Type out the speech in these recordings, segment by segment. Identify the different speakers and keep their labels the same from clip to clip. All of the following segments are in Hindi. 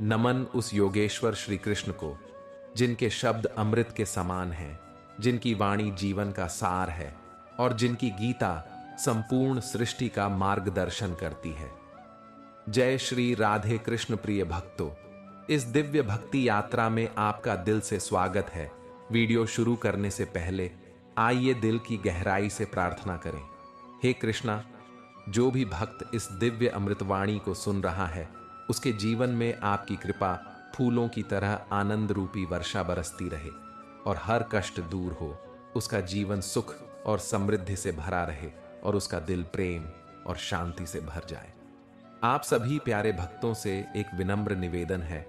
Speaker 1: नमन उस योगेश्वर श्री कृष्ण को जिनके शब्द अमृत के समान हैं, जिनकी वाणी जीवन का सार है और जिनकी गीता संपूर्ण सृष्टि का मार्गदर्शन करती है। जय श्री राधे कृष्ण प्रिय भक्तों, इस दिव्य भक्ति यात्रा में आपका दिल से स्वागत है। वीडियो शुरू करने से पहले आइए दिल की गहराई से प्रार्थना करें। हे कृष्णा, जो भी भक्त इस दिव्य अमृतवाणी को सुन रहा है, उसके जीवन में आपकी कृपा फूलों की तरह आनंद रूपी वर्षा बरसती रहे और हर कष्ट दूर हो, उसका जीवन सुख और समृद्धि से भरा रहे और उसका दिल प्रेम और शांति से भर जाए। आप सभी प्यारे भक्तों से एक विनम्र निवेदन है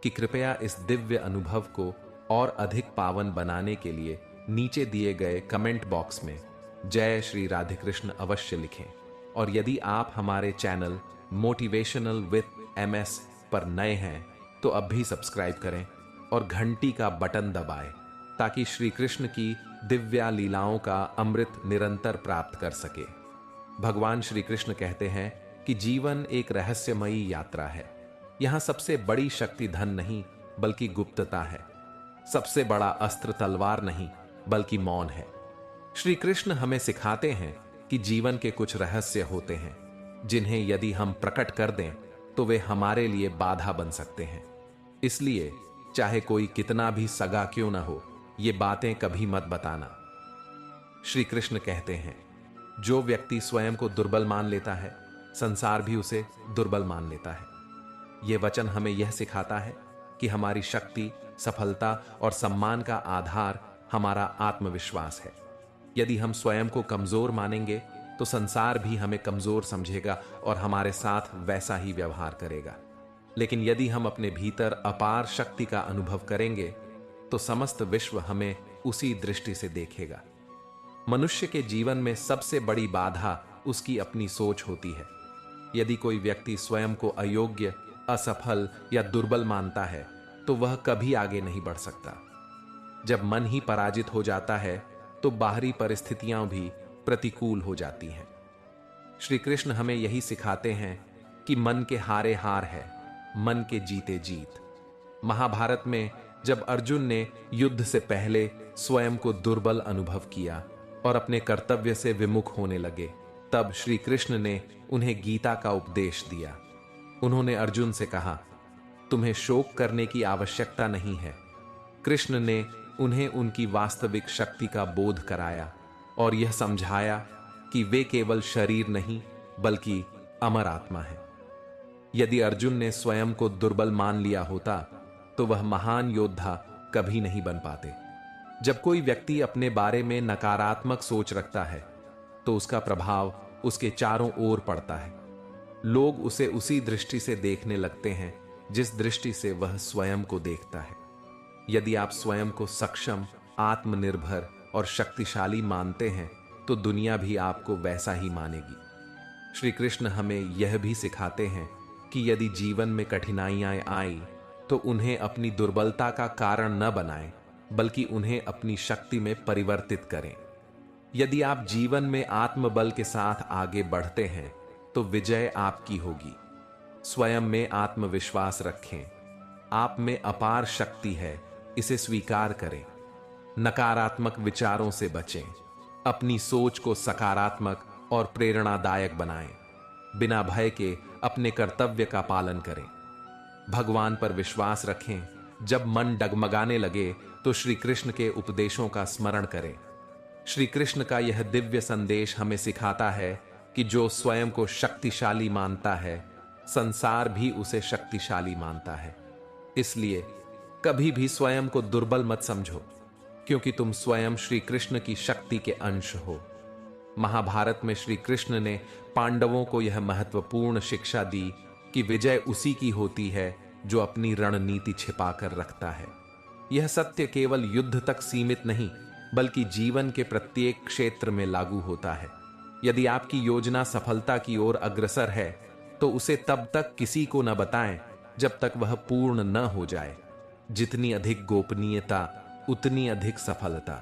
Speaker 1: कि कृपया इस दिव्य अनुभव को और अधिक पावन बनाने के लिए नीचे दिए गए कमेंट बॉक्स में जय श्री राधे कृष्ण अवश्य लिखें। और यदि आप हमारे चैनल मोटिवेशनल विद MS पर नए हैं तो अब भी सब्सक्राइब करें और घंटी का बटन दबाएं ताकि श्री कृष्ण की दिव्या लीलाओं का अमृत निरंतर प्राप्त कर सके। भगवान श्री कृष्ण कहते हैं कि जीवन एक रहस्यमयी यात्रा है। यहां सबसे बड़ी शक्ति धन नहीं बल्कि गुप्तता है। सबसे बड़ा अस्त्र तलवार नहीं बल्कि मौन है। श्री कृष्ण हमें सिखाते हैं कि जीवन के कुछ रहस्य होते हैं जिन्हें यदि हम प्रकट कर दें तो वे हमारे लिए बाधा बन सकते हैं। इसलिए चाहे कोई कितना भी सगा क्यों ना हो, ये बातें कभी मत बताना। श्री कृष्ण कहते हैं, जो व्यक्ति स्वयं को दुर्बल मान लेता है, संसार भी उसे दुर्बल मान लेता है। यह वचन हमें यह सिखाता है कि हमारी शक्ति, सफलता और सम्मान का आधार हमारा आत्मविश्वास है। यदि हम स्वयं को कमजोर मानेंगे तो संसार भी हमें कमजोर समझेगा और हमारे साथ वैसा ही व्यवहार करेगा। लेकिन यदि हम अपने भीतर अपार शक्ति का अनुभव करेंगे तो समस्त विश्व हमें उसी दृष्टि से देखेगा। मनुष्य के जीवन में सबसे बड़ी बाधा उसकी अपनी सोच होती है। यदि कोई व्यक्ति स्वयं को अयोग्य, असफल या दुर्बल मानता है तो वह कभी आगे नहीं बढ़ सकता। जब मन ही पराजित हो जाता है तो बाहरी परिस्थितियां भी प्रतिकूल हो जाती हैं। श्री कृष्ण हमें यही सिखाते हैं कि मन के हारे हार है, मन के जीते जीत। महाभारत में जब अर्जुन ने युद्ध से पहले स्वयं को दुर्बल अनुभव किया और अपने कर्तव्य से विमुख होने लगे, तब श्री कृष्ण ने उन्हें गीता का उपदेश दिया। उन्होंने अर्जुन से कहा, तुम्हें शोक करने की आवश्यकता नहीं है। कृष्ण ने उन्हें उनकी वास्तविक शक्ति का बोध कराया और यह समझाया कि वे केवल शरीर नहीं बल्कि अमर आत्मा है। यदि अर्जुन ने स्वयं को दुर्बल मान लिया होता तो वह महान योद्धा कभी नहीं बन पाते। जब कोई व्यक्ति अपने बारे में नकारात्मक सोच रखता है तो उसका प्रभाव उसके चारों ओर पड़ता है। लोग उसे उसी दृष्टि से देखने लगते हैं जिस दृष्टि से वह स्वयं को देखता है। यदि आप स्वयं को सक्षम, आत्मनिर्भर और शक्तिशाली मानते हैं तो दुनिया भी आपको वैसा ही मानेगी। श्री कृष्ण हमें यह भी सिखाते हैं कि यदि जीवन में कठिनाइयां आए तो उन्हें अपनी दुर्बलता का कारण न बनाएं, बल्कि उन्हें अपनी शक्ति में परिवर्तित करें। यदि आप जीवन में आत्मबल के साथ आगे बढ़ते हैं तो विजय आपकी होगी। स्वयं में आत्मविश्वास रखें। आप में अपार शक्ति है, इसे स्वीकार करें। नकारात्मक विचारों से बचें। अपनी सोच को सकारात्मक और प्रेरणादायक बनाएं। बिना भय के अपने कर्तव्य का पालन करें। भगवान पर विश्वास रखें। जब मन डगमगाने लगे तो श्री कृष्ण के उपदेशों का स्मरण करें। श्री कृष्ण का यह दिव्य संदेश हमें सिखाता है कि जो स्वयं को शक्तिशाली मानता है, संसार भी उसे शक्तिशाली मानता है। इसलिए कभी भी स्वयं को दुर्बल मत समझो, क्योंकि तुम स्वयं श्री कृष्ण की शक्ति के अंश हो। महाभारत में श्री कृष्ण ने पांडवों को यह महत्वपूर्ण शिक्षा दी कि विजय उसी की होती है जो अपनी रणनीति छिपाकर रखता है। यह सत्य केवल युद्ध तक सीमित नहीं बल्कि जीवन के प्रत्येक क्षेत्र में लागू होता है। यदि आपकी योजना सफलता की ओर अग्रसर है तो उसे तब तक किसी को न बताएं जब तक वह पूर्ण न हो जाए। जितनी अधिक गोपनीयता उतनी अधिक सफलता।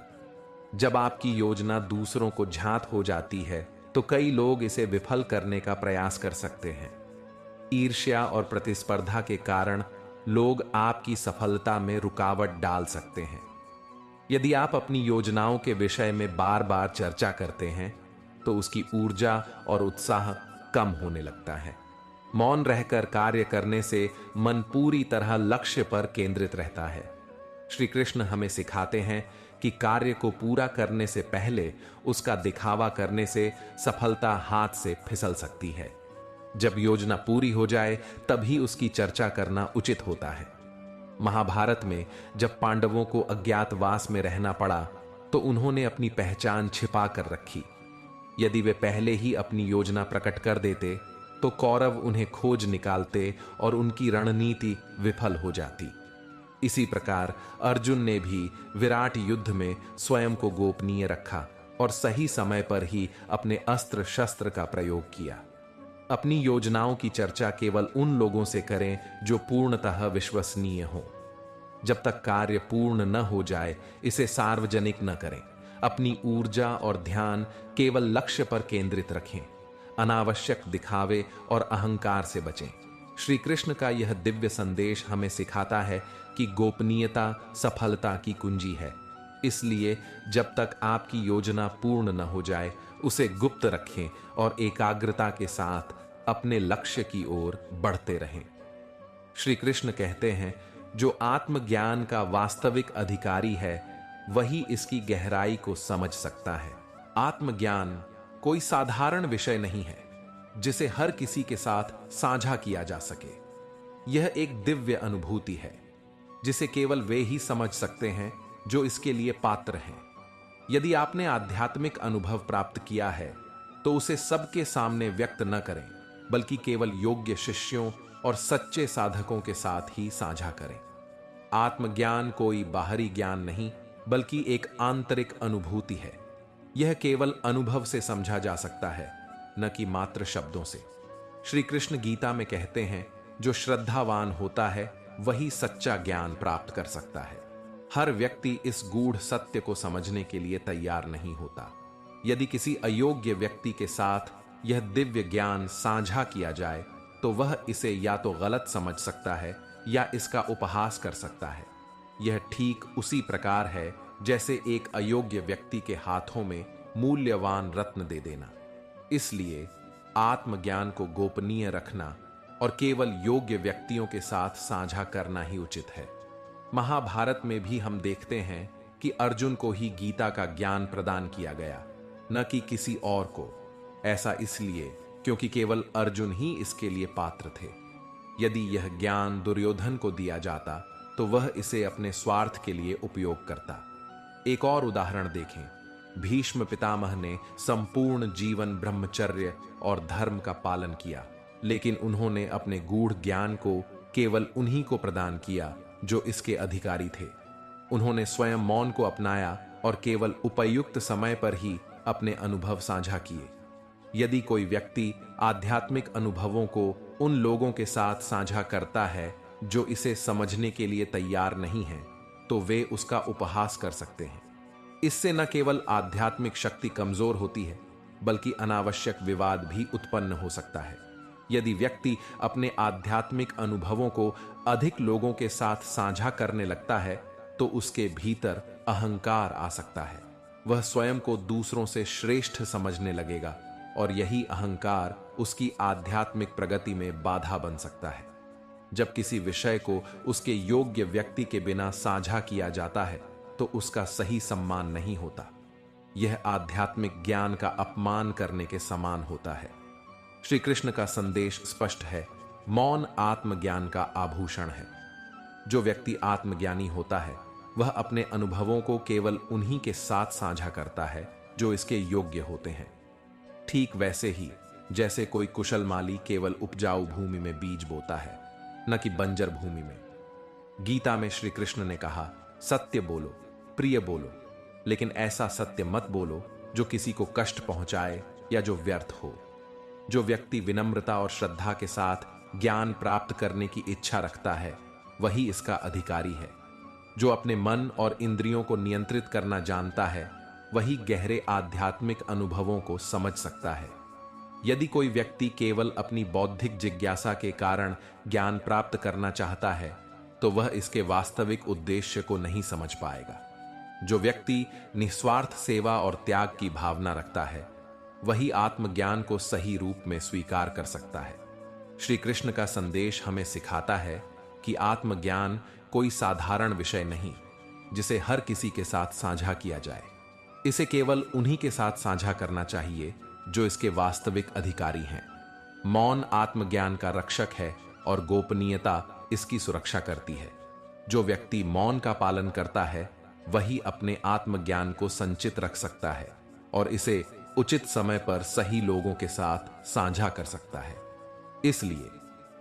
Speaker 1: जब आपकी योजना दूसरों को झांत हो जाती है तो कई लोग इसे विफल करने का प्रयास कर सकते हैं। ईर्ष्या और प्रतिस्पर्धा के कारण लोग आपकी सफलता में रुकावट डाल सकते हैं। यदि आप अपनी योजनाओं के विषय में बार बार चर्चा करते हैं तो उसकी ऊर्जा और उत्साह कम होने लगता है। मौन रहकर कार्य करने से मन पूरी तरह लक्ष्य पर केंद्रित रहता है। श्री कृष्ण हमें सिखाते हैं कि कार्य को पूरा करने से पहले उसका दिखावा करने से सफलता हाथ से फिसल सकती है। जब योजना पूरी हो जाए तभी उसकी चर्चा करना उचित होता है। महाभारत में जब पांडवों को अज्ञातवास में रहना पड़ा तो उन्होंने अपनी पहचान छिपा कर रखी। यदि वे पहले ही अपनी योजना प्रकट कर देते तो कौरव उन्हें खोज निकालते और उनकी रणनीति विफल हो जाती। इसी प्रकार अर्जुन ने भी विराट युद्ध में स्वयं को गोपनीय रखा और सही समय पर ही अपने अस्त्र शस्त्र का प्रयोग किया। अपनी योजनाओं की चर्चा केवल उन लोगों से करें जो पूर्णतः विश्वसनीय हों। जब तक कार्य पूर्ण न हो जाए इसे सार्वजनिक न करें। अपनी ऊर्जा और ध्यान केवल लक्ष्य पर केंद्रित रखें। अनावश्यक दिखावे और अहंकार से बचें। श्री कृष्ण का यह दिव्य संदेश हमें सिखाता है कि गोपनीयता सफलता की कुंजी है। इसलिए जब तक आपकी योजना पूर्ण न हो जाए उसे गुप्त रखें और एकाग्रता के साथ अपने लक्ष्य की ओर बढ़ते रहें। श्री कृष्ण कहते हैं, जो आत्मज्ञान का वास्तविक अधिकारी है वही इसकी गहराई को समझ सकता है। आत्मज्ञान कोई साधारण विषय नहीं है जिसे हर किसी के साथ साझा किया जा सके। यह एक दिव्य अनुभूति है जिसे केवल वे ही समझ सकते हैं जो इसके लिए पात्र हैं। यदि आपने आध्यात्मिक अनुभव प्राप्त किया है तो उसे सबके सामने व्यक्त न करें, बल्कि केवल योग्य शिष्यों और सच्चे साधकों के साथ ही साझा करें। आत्मज्ञान कोई बाहरी ज्ञान नहीं बल्कि एक आंतरिक अनुभूति है। यह केवल अनुभव से समझा जा सकता है, न कि मात्र शब्दों से। श्री कृष्ण गीता में कहते हैं, जो श्रद्धावान होता है वही सच्चा ज्ञान प्राप्त कर सकता है। हर व्यक्ति इस गूढ़ सत्य को समझने के लिए तैयार नहीं होता। यदि किसी अयोग्य व्यक्ति के साथ यह दिव्य ज्ञान साझा किया जाए तो वह इसे या तो गलत समझ सकता है या इसका उपहास कर सकता है। यह ठीक उसी प्रकार है जैसे एक अयोग्य व्यक्ति के हाथों में मूल्यवान रत्न दे देना। इसलिए आत्मज्ञान को गोपनीय रखना और केवल योग्य व्यक्तियों के साथ साझा करना ही उचित है। महाभारत में भी हम देखते हैं कि अर्जुन को ही गीता का ज्ञान प्रदान किया गया, न कि किसी और को। ऐसा इसलिए क्योंकि केवल अर्जुन ही इसके लिए पात्र थे। यदि यह ज्ञान दुर्योधन को दिया जाता तो वह इसे अपने स्वार्थ के लिए उपयोग करता। एक और उदाहरण देखें। भीष्म पितामह ने संपूर्ण जीवन ब्रह्मचर्य और धर्म का पालन किया, लेकिन उन्होंने अपने गूढ़ ज्ञान को केवल उन्हीं को प्रदान किया जो इसके अधिकारी थे। उन्होंने स्वयं मौन को अपनाया और केवल उपयुक्त समय पर ही अपने अनुभव साझा किए। यदि कोई व्यक्ति आध्यात्मिक अनुभवों को उन लोगों के साथ साझा करता है जो इसे समझने के लिए तैयार नहीं हैं, तो वे उसका उपहास कर सकते हैं। इससे न केवल आध्यात्मिक शक्ति कमजोर होती है, बल्कि अनावश्यक विवाद भी उत्पन्न हो सकता है। यदि व्यक्ति अपने आध्यात्मिक अनुभवों को अधिक लोगों के साथ साझा करने लगता है तो उसके भीतर अहंकार आ सकता है। वह स्वयं को दूसरों से श्रेष्ठ समझने लगेगा और यही अहंकार उसकी आध्यात्मिक प्रगति में बाधा बन सकता है। जब किसी विषय को उसके योग्य व्यक्ति के बिना साझा किया जाता है तो उसका सही सम्मान नहीं होता। यह आध्यात्मिक ज्ञान का अपमान करने के समान होता है। श्री कृष्ण का संदेश स्पष्ट है, मौन आत्मज्ञान का आभूषण है। जो व्यक्ति आत्मज्ञानी होता है वह अपने अनुभवों को केवल उन्हीं के साथ साझा करता है जो इसके योग्य होते हैं। ठीक वैसे ही जैसे कोई कुशल माली केवल उपजाऊ भूमि में बीज बोता है, न कि बंजर भूमि में। गीता में श्री कृष्ण ने कहा, सत्य बोलो, प्रिय बोलो, लेकिन ऐसा सत्य मत बोलो जो किसी को कष्ट पहुंचाए या जो व्यर्थ हो। जो व्यक्ति विनम्रता और श्रद्धा के साथ ज्ञान प्राप्त करने की इच्छा रखता है वही इसका अधिकारी है। जो अपने मन और इंद्रियों को नियंत्रित करना जानता है वही गहरे आध्यात्मिक अनुभवों को समझ सकता है। यदि कोई व्यक्ति केवल अपनी बौद्धिक जिज्ञासा के कारण ज्ञान प्राप्त करना चाहता है तो वह इसके वास्तविक उद्देश्य को नहीं समझ पाएगा। जो व्यक्ति निस्वार्थ सेवा और त्याग की भावना रखता है, वही आत्मज्ञान को सही रूप में स्वीकार कर सकता है। श्री कृष्ण का संदेश हमें सिखाता है कि आत्मज्ञान कोई साधारण विषय नहीं जिसे हर किसी के साथ साझा किया जाए। इसे केवल उन्हीं के साथ साझा करना चाहिए जो इसके वास्तविक अधिकारी हैं। मौन आत्मज्ञान का रक्षक है और गोपनीयता इसकी सुरक्षा करती है। जो व्यक्ति मौन का पालन करता है, वही अपने आत्मज्ञान को संचित रख सकता है और इसे उचित समय पर सही लोगों के साथ साझा कर सकता है। इसलिए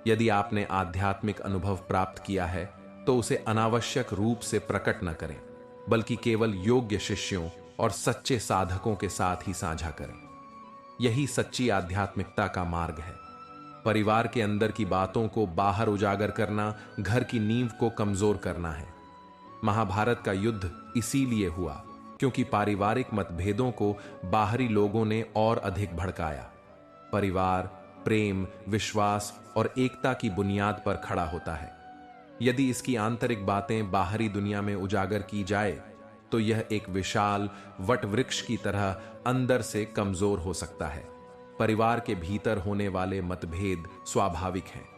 Speaker 1: यदि आपने आध्यात्मिक अनुभव प्राप्त किया है, तो उसे अनावश्यक रूप से प्रकट न करें, बल्कि केवल योग्य शिष्यों और सच्चे साधकों के साथ ही साझा करें। यही सच्ची आध्यात्मिकता का मार्ग है। परिवार के अंदर की बातों को बाहर उजागर करना घर की नींव को कमजोर करना है। महाभारत का युद्ध इसीलिए हुआ क्योंकि पारिवारिक मतभेदों को बाहरी लोगों ने और अधिक भड़काया। परिवार प्रेम, विश्वास और एकता की बुनियाद पर खड़ा होता है। यदि इसकी आंतरिक बातें बाहरी दुनिया में उजागर की जाए, तो यह एक विशाल वटवृक्ष की तरह अंदर से कमजोर हो सकता है। परिवार के भीतर होने वाले मतभेद स्वाभाविक हैं,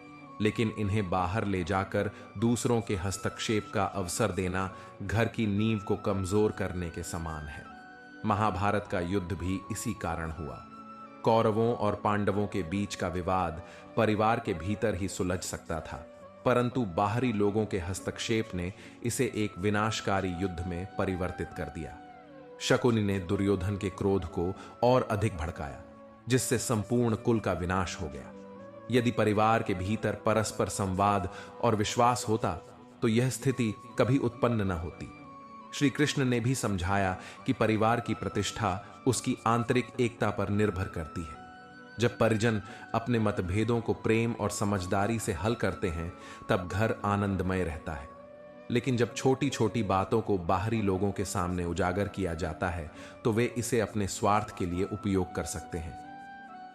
Speaker 1: लेकिन इन्हें बाहर ले जाकर दूसरों के हस्तक्षेप का अवसर देना घर की नींव को कमजोर करने के समान है। महाभारत का युद्ध भी इसी कारण हुआ। कौरवों और पांडवों के बीच का विवाद परिवार के भीतर ही सुलझ सकता था, परंतु बाहरी लोगों के हस्तक्षेप ने इसे एक विनाशकारी युद्ध में परिवर्तित कर दिया। शकुनि ने दुर्योधन के क्रोध को और अधिक भड़काया, जिससे संपूर्ण कुल का विनाश हो गया। यदि परिवार के भीतर परस्पर संवाद और विश्वास होता, तो यह स्थिति कभी उत्पन्न न होती। श्री कृष्ण ने भी समझाया कि परिवार की प्रतिष्ठा उसकी आंतरिक एकता पर निर्भर करती है। जब परिजन अपने मतभेदों को प्रेम और समझदारी से हल करते हैं, तब घर आनंदमय रहता है। लेकिन जब छोटी छोटी बातों को बाहरी लोगों के सामने उजागर किया जाता है, तो वे इसे अपने स्वार्थ के लिए उपयोग कर सकते हैं।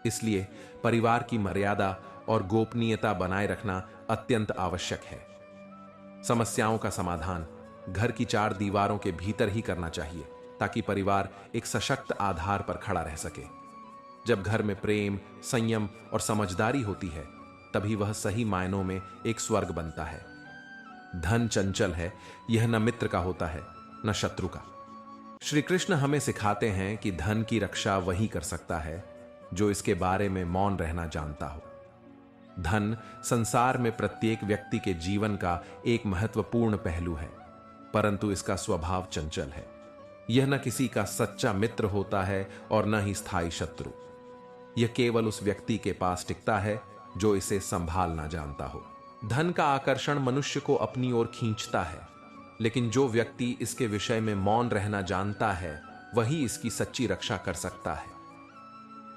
Speaker 1: इसलिए परिवार की मर्यादा और गोपनीयता बनाए रखना अत्यंत आवश्यक है। समस्याओं का समाधान घर की चार दीवारों के भीतर ही करना चाहिए, ताकि परिवार एक सशक्त आधार पर खड़ा रह सके। जब घर में प्रेम, संयम और समझदारी होती है, तभी वह सही मायनों में एक स्वर्ग बनता है। धन चंचल है, यह न मित्र का होता है न शत्रु का। श्री कृष्ण हमें सिखाते हैं कि धन की रक्षा वही कर सकता है जो इसके बारे में मौन रहना जानता हो। धन संसार में प्रत्येक व्यक्ति के जीवन का एक महत्वपूर्ण पहलू है, परंतु इसका स्वभाव चंचल है। यह न किसी का सच्चा मित्र होता है और न ही स्थायी शत्रु। यह केवल उस व्यक्ति के पास टिकता है जो इसे संभालना जानता हो। धन का आकर्षण मनुष्य को अपनी ओर खींचता है, लेकिन जो व्यक्ति इसके विषय में मौन रहना जानता है, वही इसकी सच्ची रक्षा कर सकता है।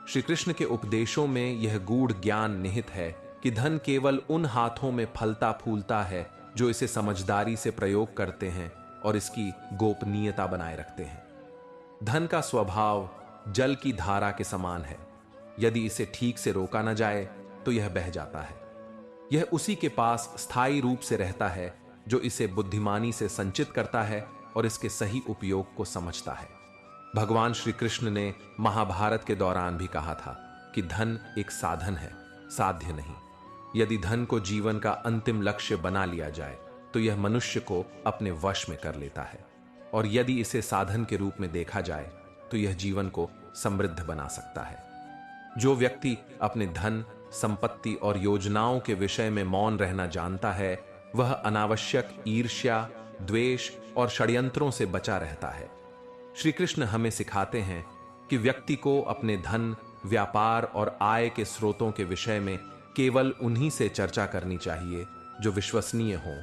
Speaker 1: श्री कृष्ण के उपदेशों में यह गूढ़ ज्ञान निहित है कि धन केवल उन हाथों में फलता फूलता है जो इसे समझदारी से प्रयोग करते हैं और इसकी गोपनीयता बनाए रखते हैं। धन का स्वभाव जल की धारा के समान है। यदि इसे ठीक से रोका न जाए, तो यह बह जाता है। यह उसी के पास स्थायी रूप से रहता है जो इसे बुद्धिमानी से संचित करता है और इसके सही उपयोग को समझता है। भगवान श्री कृष्ण ने महाभारत के दौरान भी कहा था कि धन एक साधन है, साध्य नहीं। यदि धन को जीवन का अंतिम लक्ष्य बना लिया जाए, तो यह मनुष्य को अपने वश में कर लेता है, और यदि इसे साधन के रूप में देखा जाए, तो यह जीवन को समृद्ध बना सकता है। जो व्यक्ति अपने धन, संपत्ति और योजनाओं के विषय में मौन रहना जानता है, वह अनावश्यक ईर्ष्या, द्वेष और षड्यंत्रों से बचा रहता है। श्री कृष्ण हमें सिखाते हैं कि व्यक्ति को अपने धन, व्यापार और आय के स्रोतों के विषय में केवल उन्हीं से चर्चा करनी चाहिए जो विश्वसनीय हों।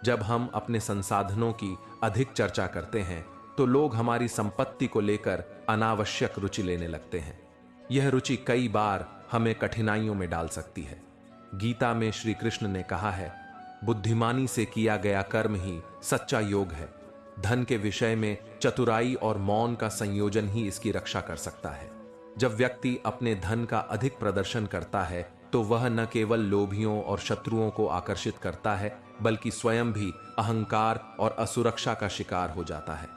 Speaker 1: जब हम अपने संसाधनों की अधिक चर्चा करते हैं, तो लोग हमारी संपत्ति को लेकर अनावश्यक रुचि लेने लगते हैं। यह रुचि कई बार हमें कठिनाइयों में डाल सकती है। गीता में श्री कृष्ण ने कहा है, बुद्धिमानी से किया गया कर्म ही सच्चा योग है। धन के विषय में चतुराई और मौन का संयोजन ही इसकी रक्षा कर सकता है। जब व्यक्ति अपने धन का अधिक प्रदर्शन करता है, तो वह न केवल लोभियों और शत्रुओं को आकर्षित करता है, बल्कि स्वयं भी अहंकार और असुरक्षा का शिकार हो जाता है।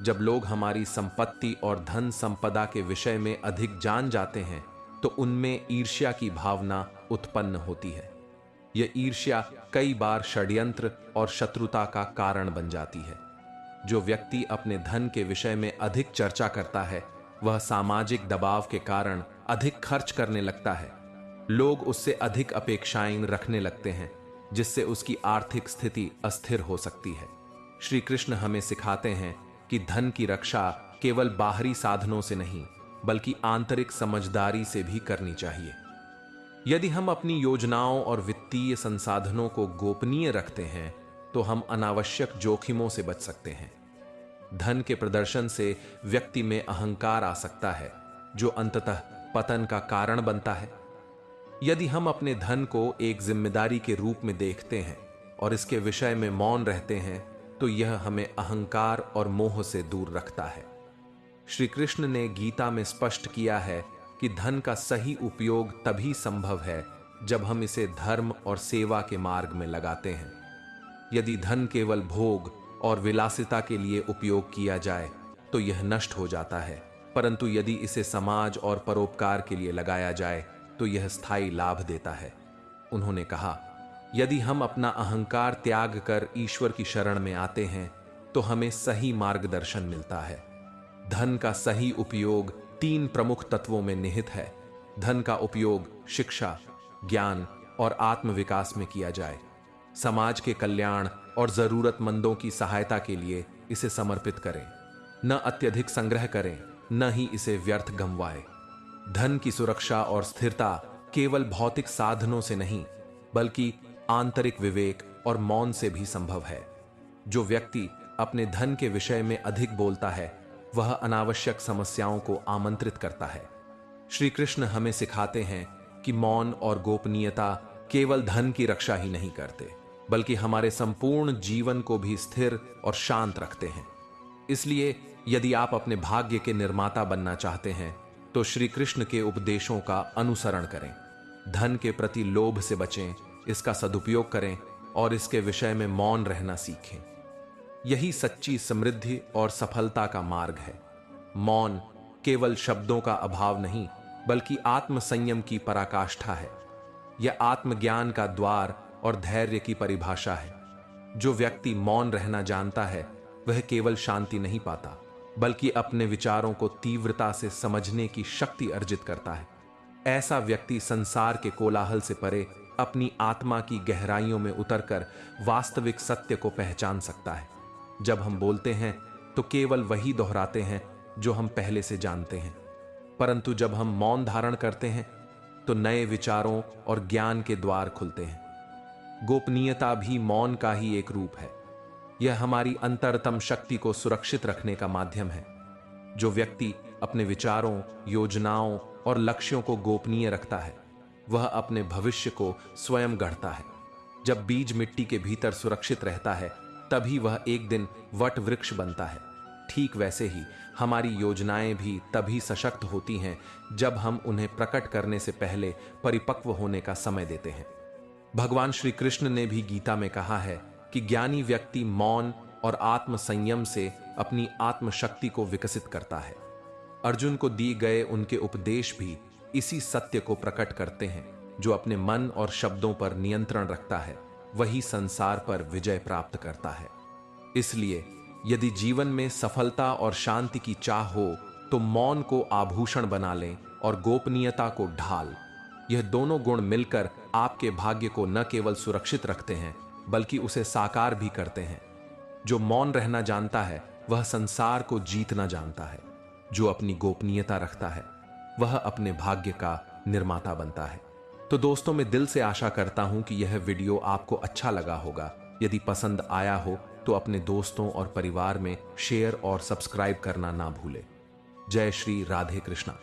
Speaker 1: जब लोग हमारी संपत्ति और धन संपदा के विषय में अधिक जान जाते हैं तो उनमें ईर्ष्या की भावना उत्पन्न होती है। यह ईर्ष्या कई बार षड्यंत्र और शत्रुता का कारण बन जाती है। जो व्यक्ति अपने धन के विषय में अधिक चर्चा करता है वह सामाजिक दबाव के कारण अधिक खर्च करने लगता है। लोग उससे अधिक अपेक्षाएं रखने लगते हैं, जिससे उसकी आर्थिक स्थिति अस्थिर हो सकती है। श्री कृष्ण हमें सिखाते हैं कि धन की रक्षा केवल बाहरी साधनों से नहीं बल्कि आंतरिक समझदारी से भी करनी चाहिए। यदि हम अपनी योजनाओं और वित्तीय संसाधनों को गोपनीय रखते हैं तो हम अनावश्यक जोखिमों से बच सकते हैं। धन के प्रदर्शन से व्यक्ति में अहंकार आ सकता है, जो अंततः पतन का कारण बनता है। यदि हम अपने धन को एक जिम्मेदारी के रूप में देखते हैं और इसके विषय में मौन रहते हैं तो यह हमें अहंकार और मोह से दूर रखता है। श्री कृष्ण ने गीता में स्पष्ट किया है कि धन का सही उपयोग तभी संभव है जब हम इसे धर्म और सेवा के मार्ग में लगाते हैं। यदि धन केवल भोग और विलासिता के लिए उपयोग किया जाए तो यह नष्ट हो जाता है, परंतु यदि इसे समाज और परोपकार के लिए लगाया जाए तो यह स्थायी लाभ देता है। उन्होंने कहा, यदि हम अपना अहंकार त्याग कर ईश्वर की शरण में आते हैं तो हमें सही मार्गदर्शन मिलता है। धन का सही उपयोग 3 प्रमुख तत्वों में निहित है। धन का उपयोग शिक्षा, ज्ञान और आत्मविकास में किया जाए। समाज के कल्याण और जरूरतमंदों की सहायता के लिए इसे समर्पित करें। न अत्यधिक संग्रह करें, न ही इसे व्यर्थ गंवाएं। धन की सुरक्षा और स्थिरता केवल भौतिक साधनों से नहीं बल्कि आंतरिक विवेक और मौन से भी संभव है। जो व्यक्ति अपने धन के विषय में अधिक बोलता है वह अनावश्यक समस्याओं को आमंत्रित करता है। श्री कृष्ण हमें सिखाते हैं कि मौन और गोपनीयता केवल धन की रक्षा ही नहीं करते बल्कि हमारे संपूर्ण जीवन को भी स्थिर और शांत रखते हैं। इसलिए यदि आप अपने भाग्य के निर्माता बनना चाहते हैं तो श्री कृष्ण के उपदेशों का अनुसरण करें। धन के प्रति लोभ से बचें, इसका सदुपयोग करें और इसके विषय में मौन रहना सीखें। यही सच्ची समृद्धि और सफलता का मार्ग है। मौन केवल शब्दों का अभाव नहीं बल्कि आत्म संयम की पराकाष्ठा है। यह आत्मज्ञान का द्वार और धैर्य की परिभाषा है। जो व्यक्ति मौन रहना जानता है वह केवल शांति नहीं पाता बल्कि अपने विचारों को तीव्रता से समझने की शक्ति अर्जित करता है। ऐसा व्यक्ति संसार के कोलाहल से परे अपनी आत्मा की गहराइयों में उतरकर वास्तविक सत्य को पहचान सकता है। जब हम बोलते हैं तो केवल वही दोहराते हैं जो हम पहले से जानते हैं, परंतु जब हम मौन धारण करते हैं तो नए विचारों और ज्ञान के द्वार खुलते हैं। गोपनीयता भी मौन का ही एक रूप है। यह हमारी अंतरतम शक्ति को सुरक्षित रखने का माध्यम है। जो व्यक्ति अपने विचारों, योजनाओं और लक्ष्यों को गोपनीय रखता है वह अपने भविष्य को स्वयं गढ़ता है। जब बीज मिट्टी के भीतर सुरक्षित रहता है तभी वह एक दिन वट वृक्ष बनता है। ठीक वैसे ही हमारी योजनाएं भी तभी सशक्त होती हैं जब हम उन्हें प्रकट करने से पहले परिपक्व होने का समय देते हैं। भगवान श्री कृष्ण ने भी गीता में कहा है कि ज्ञानी व्यक्ति मौन और आत्म संयम से अपनी आत्मशक्ति को विकसित करता है। अर्जुन को दिए गए उनके उपदेश भी इसी सत्य को प्रकट करते हैं। जो अपने मन और शब्दों पर नियंत्रण रखता है वही संसार पर विजय प्राप्त करता है। इसलिए यदि जीवन में सफलता और शांति की चाह हो तो मौन को आभूषण बना लें और गोपनीयता को ढाल। यह दोनों गुण मिलकर आपके भाग्य को न केवल सुरक्षित रखते हैं बल्कि उसे साकार भी करते हैं। जो मौन रहना जानता है वह संसार को जीतना जानता है। जो अपनी गोपनीयता रखता है वह अपने भाग्य का निर्माता बनता है। तो दोस्तों, मैं दिल से आशा करता हूं कि यह वीडियो आपको अच्छा लगा होगा। यदि पसंद आया हो तो अपने दोस्तों और परिवार में शेयर और सब्सक्राइब करना ना भूलें। जय श्री राधे कृष्णा।